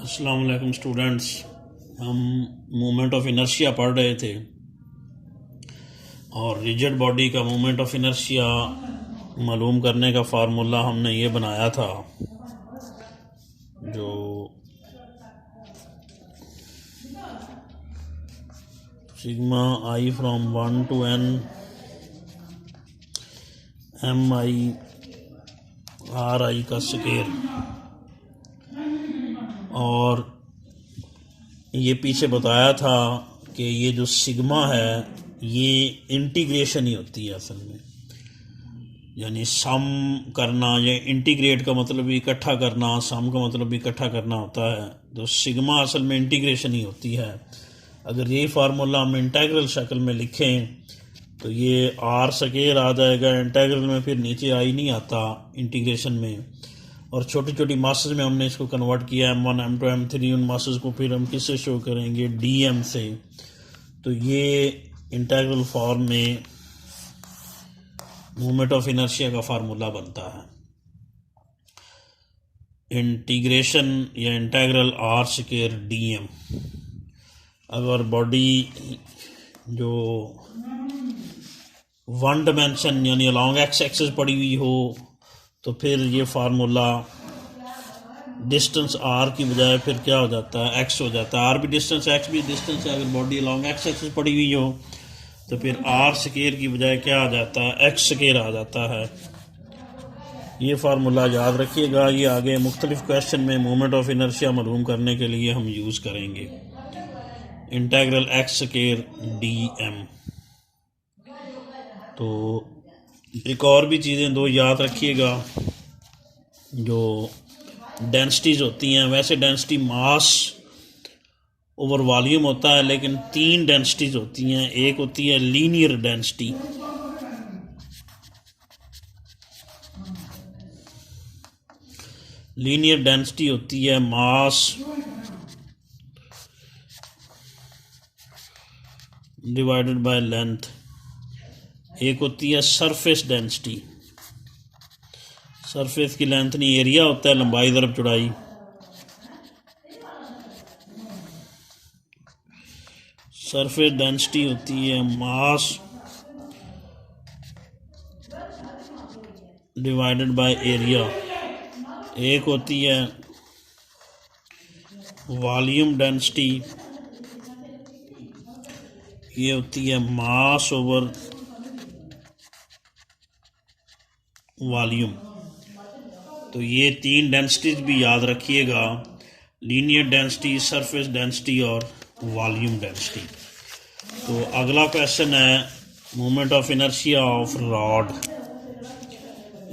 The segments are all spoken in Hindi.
अस्सलाम वालेकुम स्टूडेंट्स। हम मोमेंट ऑफ इनर्शिया पढ़ रहे थे और रिजिड बॉडी का मोमेंट ऑफ इनर्शिया मालूम करने का फार्मूला हमने ये बनाया था जो sigma i from 1 to n m i r i का स्केयर। और ये पीछे बताया था कि ये जो सिग्मा है ये इंटीग्रेशन ही होती है असल में, यानी सम करना या इंटीग्रेट का मतलब भी इकट्ठा करना, सम का मतलब भी इकट्ठा करना होता है। तो सिग्मा असल में इंटीग्रेशन ही होती है। अगर यही फार्मूला हम इंटेग्रल शक्ल में लिखें तो ये आर स्क्वायर आ जाएगा। इंटेग्रल में फिर नीचे आई नहीं आता इंटीग्रेशन में, और छोटी छोटी मासेस में हमने इसको कन्वर्ट किया M1 M2 M3। उन मासेस को फिर हम किससे शो करेंगे? DM से। तो ये इंटेग्रल फॉर्म में मोमेंट ऑफ इनर्शिया का फार्मूला बनता है। इंटीग्रेशन या इंटेग्रल आर स्क्वायर DM। अगर बॉडी जो वन डायमेंशन यानी अलॉन्ग एक्स एक्सिस पड़ी हुई हो तो फिर ये फार्मूला डिस्टेंस आर की बजाय फिर क्या हो जाता है? एक्स हो जाता है। आर भी डिस्टेंस, एक्स भी डिस्टेंस है। अगर बॉडी अलॉन्ग एक्स एक्सिस पड़ी हुई हो तो फिर आर स्क्वायर की बजाय क्या आ जाता है? एक्स स्क्वायर आ जाता है। ये फार्मूला याद रखिएगा। ये आगे मुख्तलिफ क्वेश्चन में मोमेंट ऑफ इनर्शिया मालूम करने के लिए हम यूज़ करेंगे। Integral x square DM। तो एक और भी चीज़ें दो याद रखिएगा जो डेंसिटीज़ होती हैं। वैसे डेंसिटी मास ओवर वॉल्यूम होता है, लेकिन तीन डेंसिटीज़ होती हैं। एक होती है लीनियर डेंसिटी, लीनियर डेंसिटी होती है मास डिवाइडेड बाय लेंथ। एक होती है सरफेस डेंसिटी, सरफेस की लेंथ नहीं, एरिया होता है लंबाई दरब चौड़ाई। सरफेस डेंसिटी होती है मास डिवाइडेड बाय एरिया। एक होती है वॉल्यूम डेंसिटी, ये होती है मास ओवर वॉल्यूम। तो ये तीन डेंसिटीज भी याद रखिएगा, लीनियर डेंसिटी, सरफेस डेंसिटी और वॉल्यूम डेंसिटी। तो अगला क्वेश्चन है moment of inertia of rod.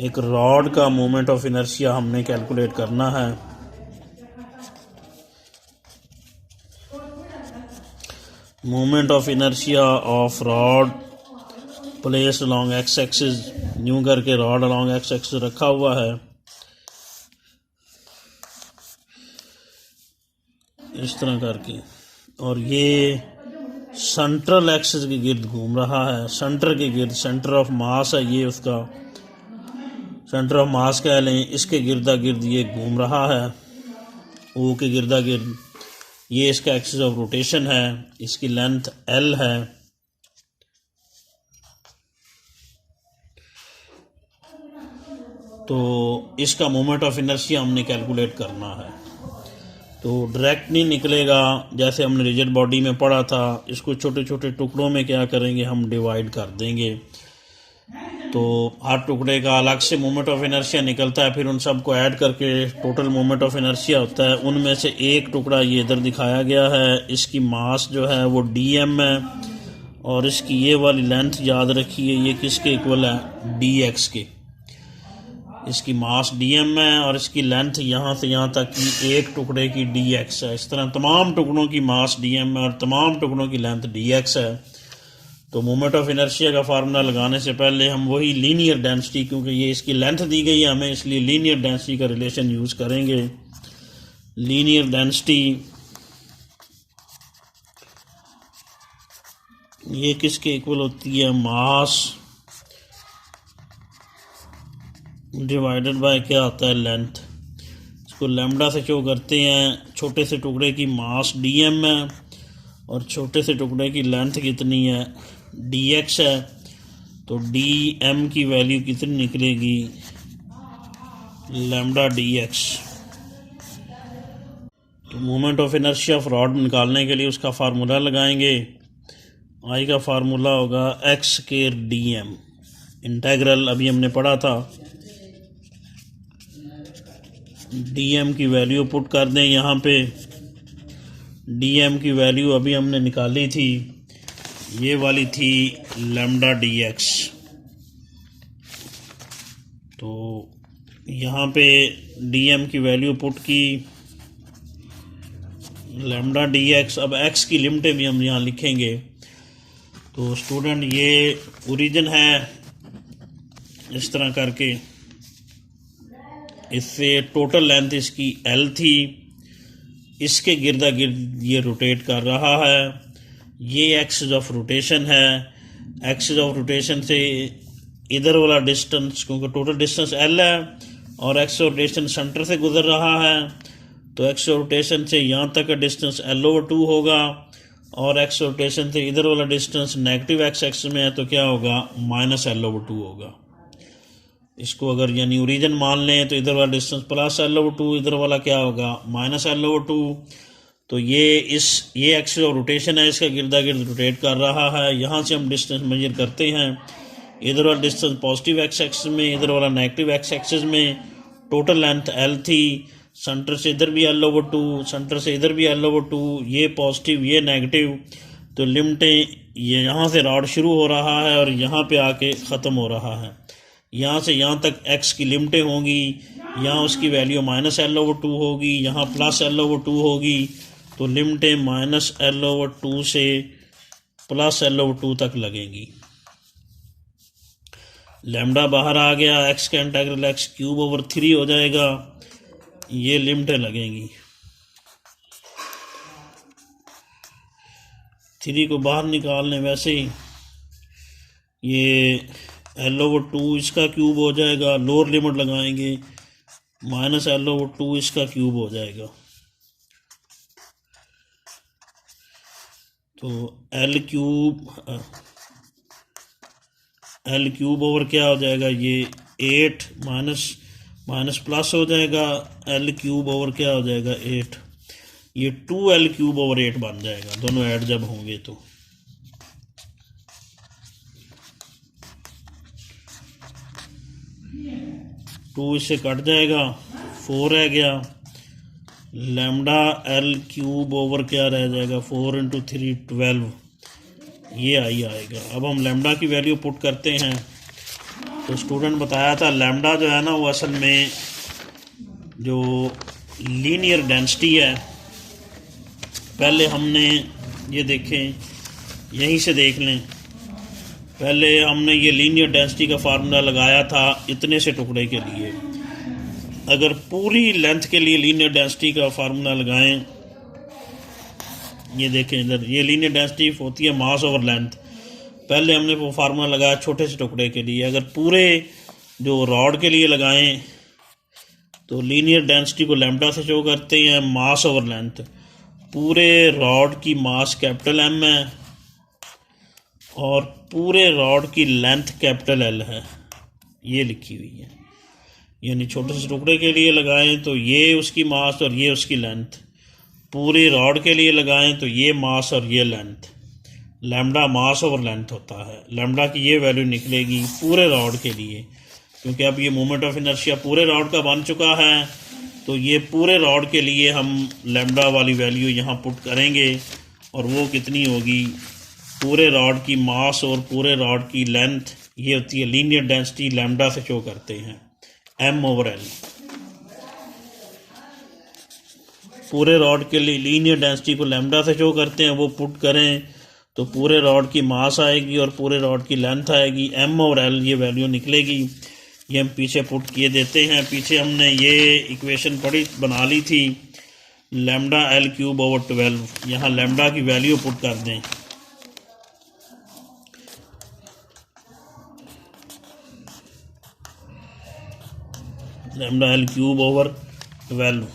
एक रॉड का मोमेंट ऑफ इनर्शिया हमने कैलकुलेट करना है। Moment of inertia of rod place along x axis. यूं करके रॉड अलॉन्ग एक्स एक्सिस रखा हुआ है इस तरह करके, और ये सेंट्रल एक्सिस के गिर्द घूम रहा है। सेंटर के गिर्द, सेंटर ऑफ मास है ये, उसका सेंटर ऑफ मास कह लें। इसके गिर्दा गिर्द ये घूम रहा है, ओ के गिर्दा गिर्द। ये इसका एक्सिस ऑफ रोटेशन है। इसकी लेंथ L है। तो इसका मोमेंट ऑफ इनर्शिया हमने कैलकुलेट करना है। तो डायरेक्ट नहीं निकलेगा जैसे हमने रिजिड बॉडी में पढ़ा था। इसको छोटे छोटे टुकड़ों में क्या करेंगे, हम डिवाइड कर देंगे। तो हर टुकड़े का अलग से मोमेंट ऑफ इनर्शिया निकलता है, फिर उन सबको ऐड करके टोटल मोमेंट ऑफ इनर्शिया होता है। उनमें से एक टुकड़ा ये इधर दिखाया गया है, इसकी मास जो है वो DM है, और इसकी ये वाली लेंथ याद रखिए, ये किसके इक्वल है? DX के। इसकी मास DM है और इसकी लेंथ यहाँ से यहाँ तक की एक टुकड़े की DX है। इस तरह तमाम टुकड़ों की मास DM है और तमाम टुकड़ों की लेंथ DX है। तो मोमेंट ऑफ इनर्शिया का फार्मूला लगाने से पहले हम वही लीनियर डेंसिटी, क्योंकि ये इसकी लेंथ दी गई है हमें, इसलिए लीनियर डेंसिटी का रिलेशन यूज़ करेंगे। लीनियर डेंसिटी ये किसके इक्वल होती है? मास डिवाइडेड बाय क्या आता है? लेंथ। इसको लैम्डा से शो करते हैं। छोटे से टुकड़े की मास dm है और छोटे से टुकड़े की लेंथ कितनी है, dx है। तो dm की वैल्यू कितनी निकलेगी, लैम्डा dx। तो moment of inertia of rod निकालने के लिए उसका फार्मूला लगाएंगे। आई का फार्मूला होगा x स्क्वायर dm। इंटेग्रल अभी हमने पढ़ा था, dm की वैल्यू पुट कर दें यहाँ पे। dm की वैल्यू अभी हमने निकाली थी, ये वाली थी लैम्डा dx। तो यहाँ पे dm की वैल्यू पुट की, लैम्डा dx। अब x की लिमिटें भी हम यहाँ लिखेंगे। तो स्टूडेंट ये ओरिजिन है, इस तरह करके इससे टोटल लेंथ इसकी L थी, इसके गिर्दा गिर्द ये रोटेट कर रहा है। ये एक्सिस ऑफ रोटेशन है। एक्सिस ऑफ रोटेशन से इधर वाला डिस्टेंस, क्योंकि टोटल डिस्टेंस L है और एक्सिस ऑफ रोटेशन सेंटर से गुजर रहा है, तो एक्सिस ऑफ रोटेशन से यहाँ तक का डिस्टेंस L/2 होगा और एक्सिस ऑफ रोटेशन से इधर वाला डिस्टेंस नेगेटिव एक्स एक्सिस में है, तो क्या होगा, -L/2 होगा। इसको अगर यानी ओरिजिन मान लें तो इधर वाला डिस्टेंस +L/2, इधर वाला क्या होगा, -L/2। तो ये एक्सिस ऑफ रोटेशन है, इसका गिर्दा गिर्द रोटेट कर रहा है। यहाँ से हम डिस्टेंस मेजर करते हैं। इधर वाला डिस्टेंस पॉजिटिव एक्स एक्सिस में, इधर वाला नेगेटिव एक्स एक्सिस में। टोटल लेंथ L थी, सेंटर से इधर भी L/2, सेंटर से इधर भी L/2, ये पॉजिटिव ये नेगेटिव। तो लिमिटें, ये यहाँ से रॉड शुरू हो रहा है और यहाँ पे आके ख़त्म हो रहा है। यहाँ से यहाँ तक x की लिमिटें होंगी, यहाँ उसकी वैल्यू -L/2 होगी, यहाँ +L/2 होगी। तो लिमिटें -L/2 से +L/2 तक लगेंगी। लैम्डा बाहर आ गया, x का इंटीग्रल x³/3 हो जाएगा। ये लिमिटें लगेंगी। 3 को बाहर निकालने, वैसे ही ये L/2 इसका क्यूब हो जाएगा। लोअर लिमिट लगाएंगे, -L/2 इसका क्यूब हो जाएगा। तो L³ क्या हो जाएगा, ये 8 माइनस प्लस हो जाएगा। L³ क्या हो जाएगा, 8। ये 2L³/8 बन जाएगा, दोनों ऐड जब होंगे तो। टू इससे कट जाएगा, 4 रह गया। लैम्डा L³ क्या रह जाएगा, 4 × 3 12। ये आएगा। अब हम लैम्डा की वैल्यू पुट करते हैं। तो स्टूडेंट बताया था लैम्डा जो है ना, वो असल में जो लीनियर डेंसिटी है, पहले हमने ये देखें, यहीं से देख लें। पहले हमने ये लीनियर डेंसिटी का फार्मूला लगाया था इतने से टुकड़े के लिए। अगर पूरी लेंथ के लिए लीनियर डेंसिटी का फार्मूला लगाएं, ये देखें इधर, ये लीनियर डेंसिटी होती है मास ओवर लेंथ। पहले हमने वो फार्मूला लगाया छोटे से टुकड़े के लिए। अगर पूरे जो रॉड के लिए लगाएं तो लीनियर डेंसिटी को लैम्डा से शो करते हैं, मास ओवर लेंथ। पूरे रॉड की मास M है और पूरे रॉड की लेंथ L है, ये लिखी हुई है। यानी छोटे से टुकड़े के लिए लगाएं तो ये उसकी मास और ये उसकी लेंथ। पूरे रॉड के लिए लगाएं तो ये मास और ये लेंथ। लैम्डा मास ओवर लेंथ होता है। लैम्डा की ये वैल्यू निकलेगी पूरे रॉड के लिए, क्योंकि अब ये मोमेंट ऑफ इनर्शिया पूरे रॉड का बन चुका है। तो ये पूरे रॉड के लिए हम लैम्डा वाली वैल्यू यहाँ पुट करेंगे और वो कितनी होगी, पूरे रॉड की मास और पूरे रॉड की लेंथ, ये होती है लीनियर डेंसिटी, लैम्डा से शो करते हैं, M/L। पूरे रॉड के लिए लीनियर डेंसिटी को लैम्डा से शो करते हैं, वो पुट करें तो पूरे रॉड की मास आएगी और पूरे रॉड की लेंथ आएगी, M/L ये वैल्यू निकलेगी। ये हम पीछे पुट किए देते हैं। पीछे हमने ये इक्वेशन बना ली थी, लैम्डा L³/12। यहाँ लैम्डा की वैल्यू पुट कर दें। लैम्डा L³ 12,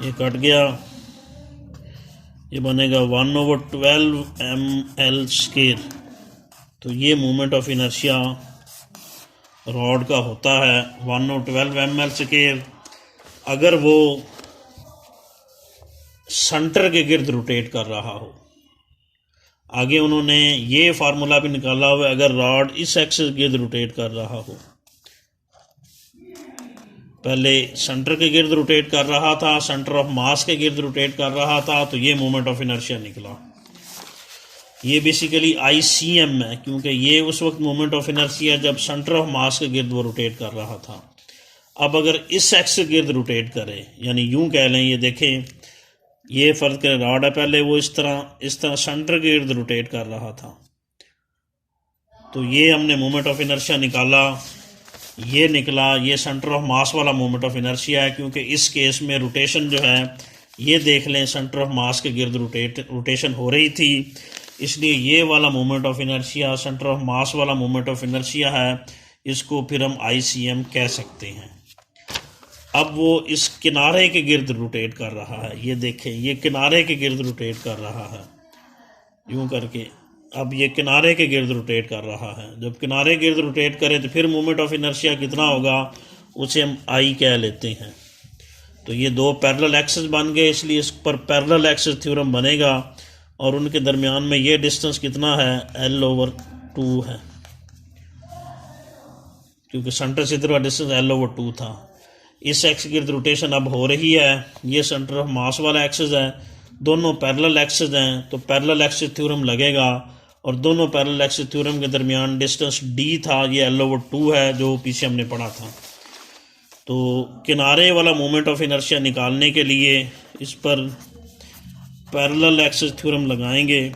ये कट गया, ये बनेगा 1/12 ml स्केयर। तो ये मोमेंट ऑफ इनर्शिया रॉड का होता है 1/12 ml स्केयर अगर वो सेंटर के गिर्द रोटेट कर रहा हो। आगे उन्होंने ये फार्मूला भी निकाला हुआ है अगर रॉड इस एक्सिस के गिर्द रोटेट कर रहा हो। पहले सेंटर के गिर्द रोटेट कर रहा था, सेंटर ऑफ मास के गिर्द रोटेट कर रहा था, तो ये मोमेंट ऑफ इनर्शिया निकला। ये बेसिकली ICM है क्योंकि ये उस वक्त मोमेंट ऑफ इनर्शिया जब सेंटर ऑफ मास के गिर्द वो रोटेट कर रहा था। अब अगर इस एक्सिस के गिर्द रोटेट करे, यानी यूं कह लें, ये देखें, ये फर्ज करें रॉड है, पहले वो इस तरह सेंटर के गिर्द रोटेट कर रहा था, तो ये हमने मोमेंट ऑफ इनर्शिया निकाला, ये निकला, ये सेंटर ऑफ मास वाला मोमेंट ऑफ इनर्शिया है क्योंकि इस केस में रोटेशन जो है, ये देख लें, सेंटर ऑफ मास के गिर्द रोटेशन हो रही थी, इसलिए ये वाला moment of inertia centre of mass वाला मोमेंट ऑफ इनर्शिया है, इसको फिर हम ICM कह सकते हैं। अब वो इस किनारे के गिर्द रोटेट कर रहा है, ये देखें, ये किनारे के गिर्द रोटेट कर रहा है यूं करके। अब ये किनारे के गिर्द रोटेट कर रहा है, जब किनारे गिर्द रोटेट करे तो फिर मोमेंट ऑफ इनर्शिया कितना होगा, उसे हम I कह लेते हैं। तो ये दो पैरेलल एक्सिस बन गए, इसलिए इस पर पैरेलल एक्सिस थ्योरम बनेगा और उनके दरमियान में ये डिस्टेंस कितना है, L/2 है, क्योंकि सेंटर से इधर डिस्टेंस L/2 था। इस एक्सिस की गिर्द रोटेशन अब हो रही है, ये सेंटर ऑफ मास वाला एक्सिस है, दोनों पैरेलल एक्सिस हैं, तो पैरेलल एक्सिस थ्योरम लगेगा और दोनों पैरेलल एक्सिस थ्योरम के दरमियान डिस्टेंस D था, ये L/2 है जो पीछे हमने पढ़ा था। तो किनारे वाला मोमेंट ऑफ इनर्शिया निकालने के लिए इस पर पैरेलल एक्सिस थ्योरम लगाएंगे।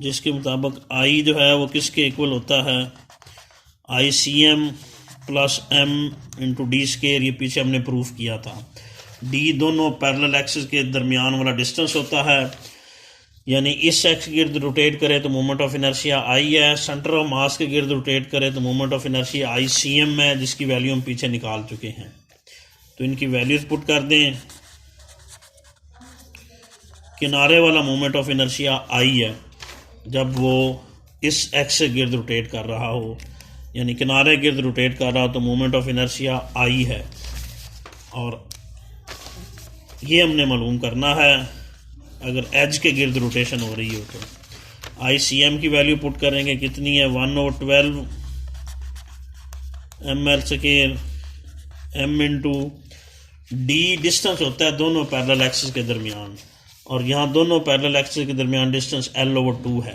जिसके मुताबिक I जो है वो किसके इक्वल होता है, ICM + M × D स्केयर, ये पीछे हमने प्रूफ किया था। D दोनों पैरेलल एक्सिस के दरमियान वाला डिस्टेंस होता है, यानी इस एक्सिस के गिर्द रोटेट करे तो मोमेंट ऑफ इनर्शिया I है, सेंटर ऑफ मास के गिर्द रोटेट करे तो मोमेंट ऑफ इनर्शिया ICM है, जिसकी वैल्यू हम पीछे निकाल चुके हैं। तो इनकी वैल्यूज पुट कर दें। किनारे वाला मोमेंट ऑफ इनर्शिया I है जब वो इस एक्सिस के गिर्द रोटेट कर रहा हो, यानी किनारे गिर्द रोटेट कर रहा हो तो मोमेंट ऑफ इनर्शिया I है, और ये हमने मालूम करना है अगर एज के गिर्द रोटेशन हो रही हो तो। ICM की वैल्यू पुट करेंगे, कितनी है, 1/12 ml square M × D distance होता है दोनों पैरेलल एक्सिस के दरमियान, और यहाँ दोनों पैरेलल एक्सिस के दरमियान डिस्टेंस L/2 है।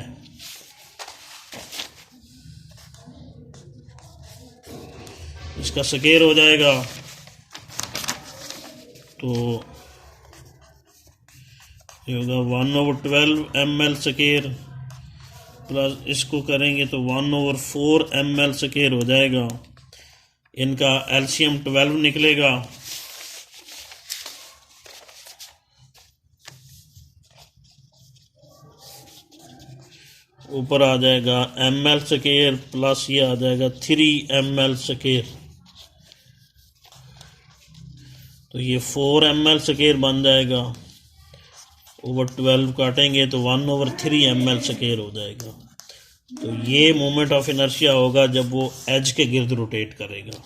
इसका स्केयर हो जाएगा, तो ये होगा 1/12 ml स्केयर प्लस इसको करेंगे तो 1/4 ml स्केयर हो जाएगा। इनका LCM 12 निकलेगा, ऊपर आ जाएगा ml स्केयर प्लस ये आ जाएगा 3 ml स्केयर, तो ये 4 ml स्केयर बन जाएगा। ओवर 12 काटेंगे तो 1/3 ml स्केयर हो जाएगा। तो ये मोमेंट ऑफ इनर्शिया होगा जब वो एज के गिर्द रोटेट करेगा।